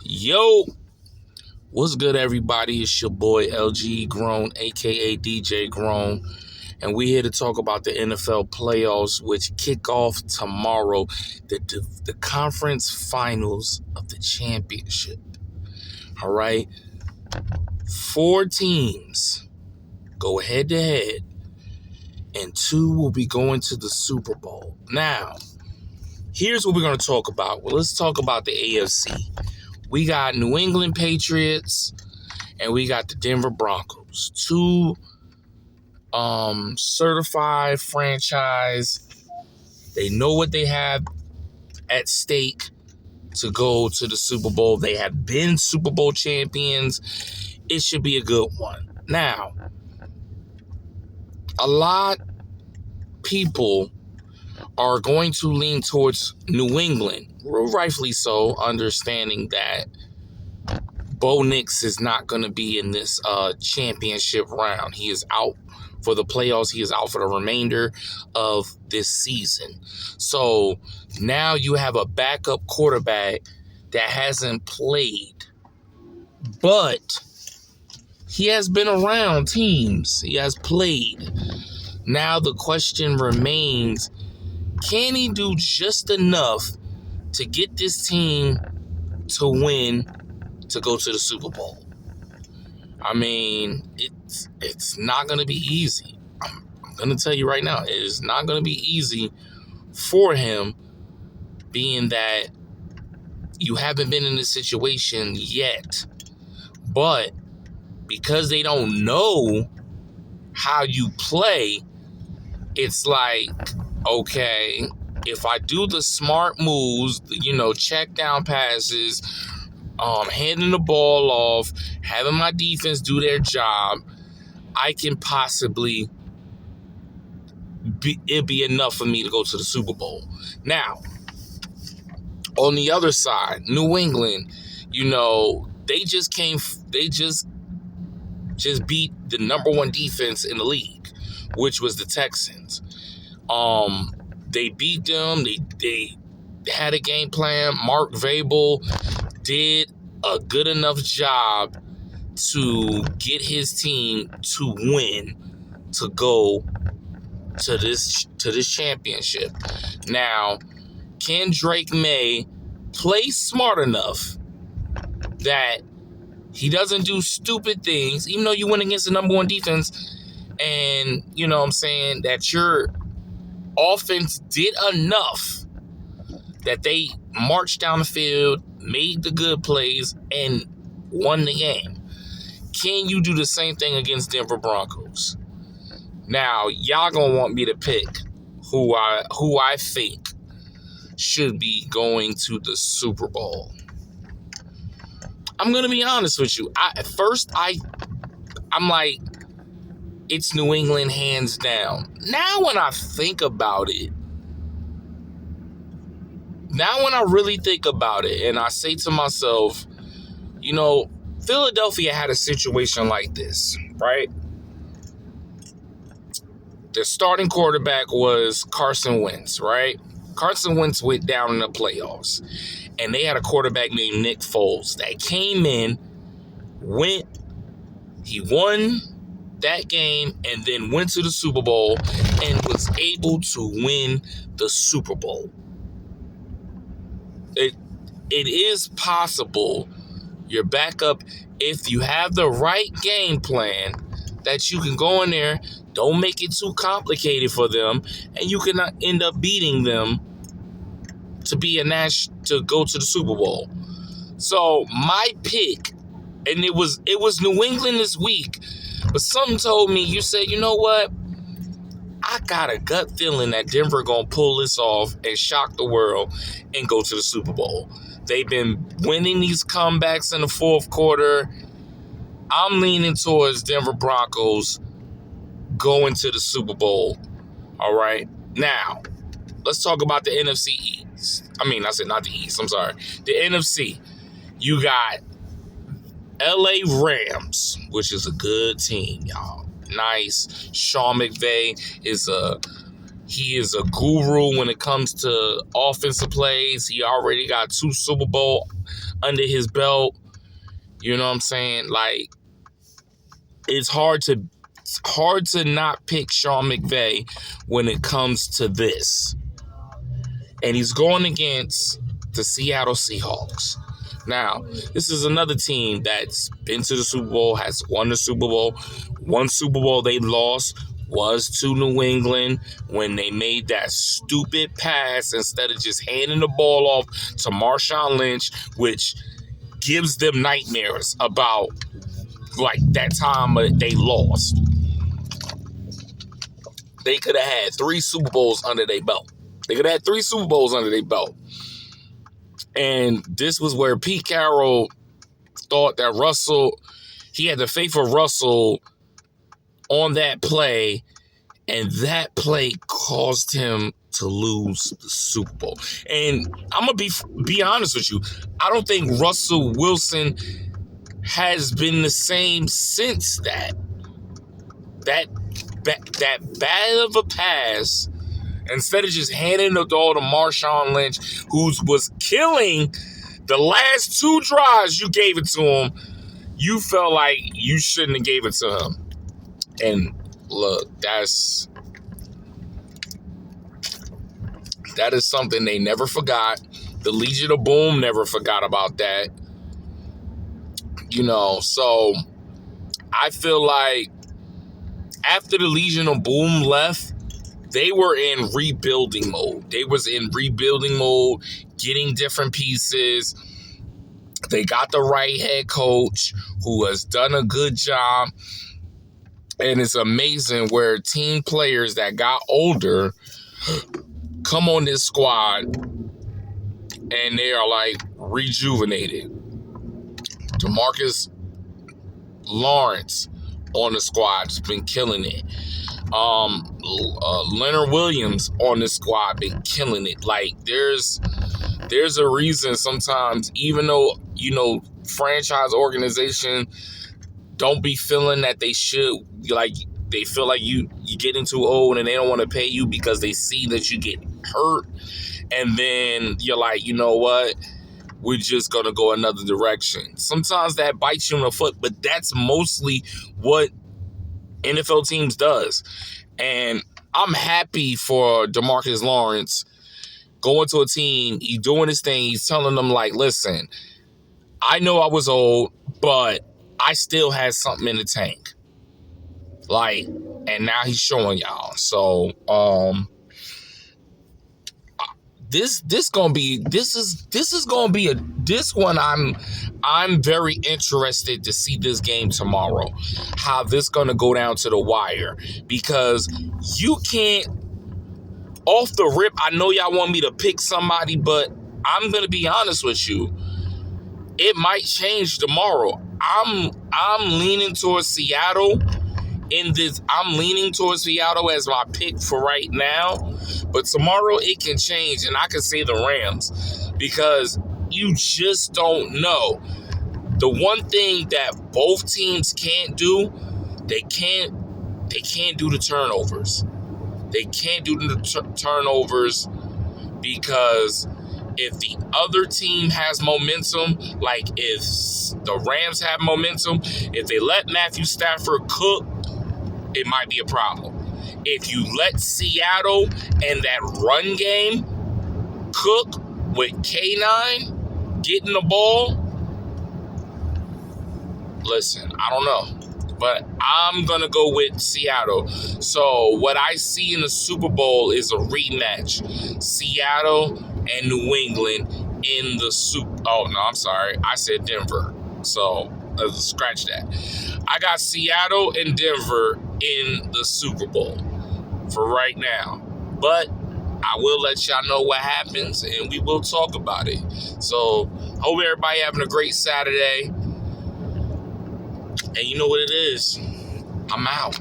Yo, what's good, everybody? It's your boy LG Grown, aka DJ Grown, and we're here to talk about the NFL playoffs, which kick off tomorrow. The conference finals of the championship. All right, 4 teams go head to head, and 2 will be going to the Super Bowl. Now, here's what we're going to talk about. Well, let's talk about the AFC. We got New England Patriots and we got the Denver Broncos. 2 certified franchise. They know what they have at stake to go to the Super Bowl. They have been Super Bowl champions. It should be a good one. Now, a lot of people are going to lean towards New England, rightfully so, understanding that Bo Nix is not going to be in this championship round. He is out for the playoffs. He is out for the remainder of this season. So now you have a backup quarterback that hasn't played, but he has been around teams. He has played. Now the question remains, can he do just enough to get this team to win, to go to the Super Bowl? I mean, it's not going to be easy. I'm going to tell you right now, it is not going to be easy for him, being that you haven't been in this situation yet. But because they don't know how you play, it's like, okay, if I do the smart moves, check down passes, handing the ball off, having my defense do their job, I can possibly it'd be enough for me to go to the Super Bowl. Now, on the other side, New England, they just beat the number 1 defense in the league, which was the Texans. They beat them. They had a game plan. Mark Vrabel did a good enough job to get his team to win, to go to this championship. Now, can Drake May play smart enough that he doesn't do stupid things, even though you went against the number 1 defense, and that your offense did enough that they marched down the field, made the good plays, and won the game? Can you do the same thing against Denver Broncos? Now, y'all gonna want me to pick who I think should be going to the Super Bowl. I'm gonna be honest with you. I'm like, it's New England hands down. Now when I really think about it, and I say to myself, Philadelphia had a situation like this, right? Their starting quarterback was Carson Wentz, right? Carson Wentz went down in the playoffs, and they had a quarterback named Nick Foles that came in, he won that game, and then went to the Super Bowl and was able to win the Super Bowl. It is possible your backup, if you have the right game plan, that you can go in there, don't make it too complicated for them, and you can end up beating them to go to the Super Bowl. So my pick, and it was New England this week, but something told me, you said, you know what? I got a gut feeling that Denver gonna pull this off and shock the world and go to the Super Bowl. They've been winning these comebacks in the fourth quarter. I'm leaning towards Denver Broncos going to the Super Bowl. All right. Now, let's talk about the NFC East. I said not the East. I'm sorry. The NFC. You got LA Rams, which is a good team, y'all. Nice. Sean McVay He is a guru when it comes to offensive plays. He already got 2 Super Bowl under his belt. You know what I'm saying? Like, it's hard to not pick Sean McVay when it comes to this. And he's going against the Seattle Seahawks. Now, this is another team that's been to the Super Bowl, has won the Super Bowl. One Super Bowl they lost was to New England when they made that stupid pass instead of just handing the ball off to Marshawn Lynch, which gives them nightmares about like that time they lost. They could have had 3 Super Bowls under their belt. And this was where Pete Carroll thought that Russell, he had the faith of Russell on that play, and that play caused him to lose the Super Bowl. And I'm going to be honest with you. I don't think Russell Wilson has been the same since that. That bad of a pass, instead of just handing the ball to Marshawn Lynch, who was killing the last 2 drives you gave it to him, you felt like you shouldn't have gave it to him. And look, that is something they never forgot. The Legion of Boom never forgot about that. You know, so I feel like after the Legion of Boom left, they were in rebuilding mode. Getting different pieces. They got the right head coach who has done a good job. And it's amazing where team players that got older come on this squad and they are like rejuvenated. DeMarcus Lawrence on the squad has been killing it. Leonard Williams on the squad been killing it. Like, there's a reason sometimes, even though, you know, franchise organization don't be feeling that they should, like, they feel like you getting too old and they don't want to pay you because they see that you get hurt, and then you're like, you know what, we're just gonna go another direction. Sometimes that bites you in the foot, but that's mostly what NFL teams does. And I'm happy for DeMarcus Lawrence going to a team, he's doing his thing, he's telling them, like, listen, I know I was old, but I still had something in the tank. Like, and now he's showing y'all. So, this one I'm very interested to see this game tomorrow, how this gonna go down to the wire, because you can't, off the rip, I know y'all want me to pick somebody, but I'm gonna be honest with you, it might change tomorrow. I'm leaning towards Seattle in this. I'm leaning towards Seattle as my pick for right now, but tomorrow it can change, and I can say the Rams, because you just don't know. The one thing that both teams can't do, they can't do the turnovers. They can't do the turnovers, because if the other team has momentum, like if the Rams have momentum, if they let Matthew Stafford cook, it might be a problem. If you let Seattle and that run game cook with K9 getting the ball, listen, I don't know. But I'm going to go with Seattle. So what I see in the Super Bowl is a rematch. Seattle and New England in the Super... Oh, no, I'm sorry. I said Denver. So let's scratch that. I got Seattle and Denver in the Super Bowl for right now. But I will let y'all know what happens, and we will talk about it. So hope everybody having a great Saturday. And you know what it is. I'm out.